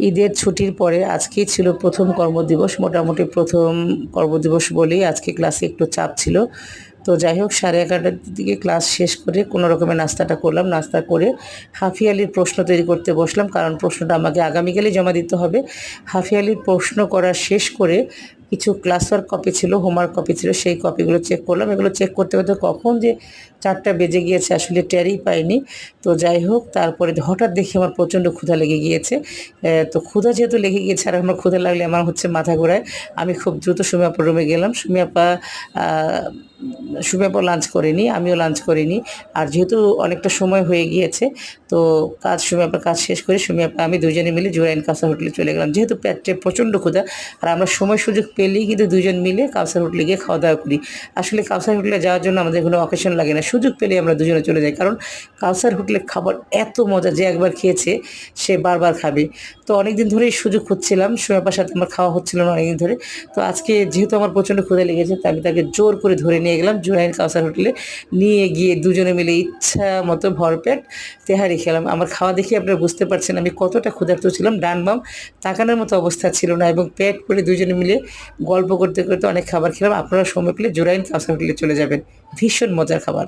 ঈদের ছুটির পরে আজকেই ছিল প্রথম কর্মদিবস। মোটামুটি প্রথম কর্মদিবস বলেই আজকে ক্লাসে একটু চাপ ছিল। তো যাই হোক 11:30টার দিকে ক্লাস শেষ করে কোনো রকমে নাস্তাটা করলাম। নাস্তা করে হাফ ইয়ারলির প্রশ্ন তৈরি করতে বসলাম, কারণ প্রশ্নটা আমাকে আগামীকালই জমা দিতে হবে। হাফ ইয়ারলির প্রশ্ন করা শেষ করে কিছু ক্লাস ওয়ার্ক কপি ছিল, হোমওয়ার্ক কপি ছিল, সেই কপিগুলো চেক করলাম। এগুলো চেক করতে করতে কখন যে 4টা বেজে গিয়েছে আসলে টেরই পাইনি। তো যাই হোক, তারপরে হঠাৎ দেখি আমার প্রচণ্ড ক্ষুধা লেগে গিয়েছে। তো ক্ষুধা যেহেতু লেগে গিয়েছে আর আমার ক্ষুধা লাগলে আমার হচ্ছে মাথা ঘোরায়। আমি খুব দ্রুত সুমি আপার রুমে গেলাম। সুমি আপা লাঞ্চ করেনি, আমিও লাঞ্চ করিনি। আর যেহেতু অনেকটা সময় হয়ে গিয়েছে, তো সুমি আপার কাজ শেষ করে সুমি আপা আমি দুজনে মিলে জুরাইন কাউসার হোটেলে চলে গেলাম। যেহেতু পেটে প্রচণ্ড ক্ষুধা, আর আমরা সময় সুযোগ পেলেই কিন্তু দুজন মিলে কাউসার হোটেলে গিয়ে খাওয়া দাওয়া করি। আসলে কাউসার হোটেলে যাওয়ার জন্য আমাদের কোনো অকেশন লাগে না, সুযোগ পেলেই আমরা দুজনে চলে যাই, কারণ কাউসার হোটেলের খাবার এত মজা, যে একবার খেয়েছে সে বারবার খাবে। তো অনেকদিন ধরেই সুযোগ খুঁজছিলাম, সুমি আপার সাথে আমার খাওয়া হচ্ছিল না অনেকদিন ধরে। তো আজকে যেহেতু আমার প্রচণ্ড ক্ষুধা লেগেছে, তো আমি তাকে জোর করে ধরে নিয়ে গেলাম জুরাইন কাউসার হোটেলে। নিয়ে গিয়ে দুজনে মিলে ইচ্ছা মতো ভরপেট তেহারি খেলাম। আমার খাওয়া দেখে আপনারা বুঝতে পারছেন আমি কতটা ক্ষুধার্ত ছিলাম। ডান বাম তাকানোর মতো অবস্থা ছিল না, এবং পেট করে দুজনে মিলে গল্প করতে করতে অনেক খাবার খেলাম। আপনারা সময় পেলে জুরাইন কাউসার হোটেলে চলে যাবেন, ভীষণ মজার খাবার।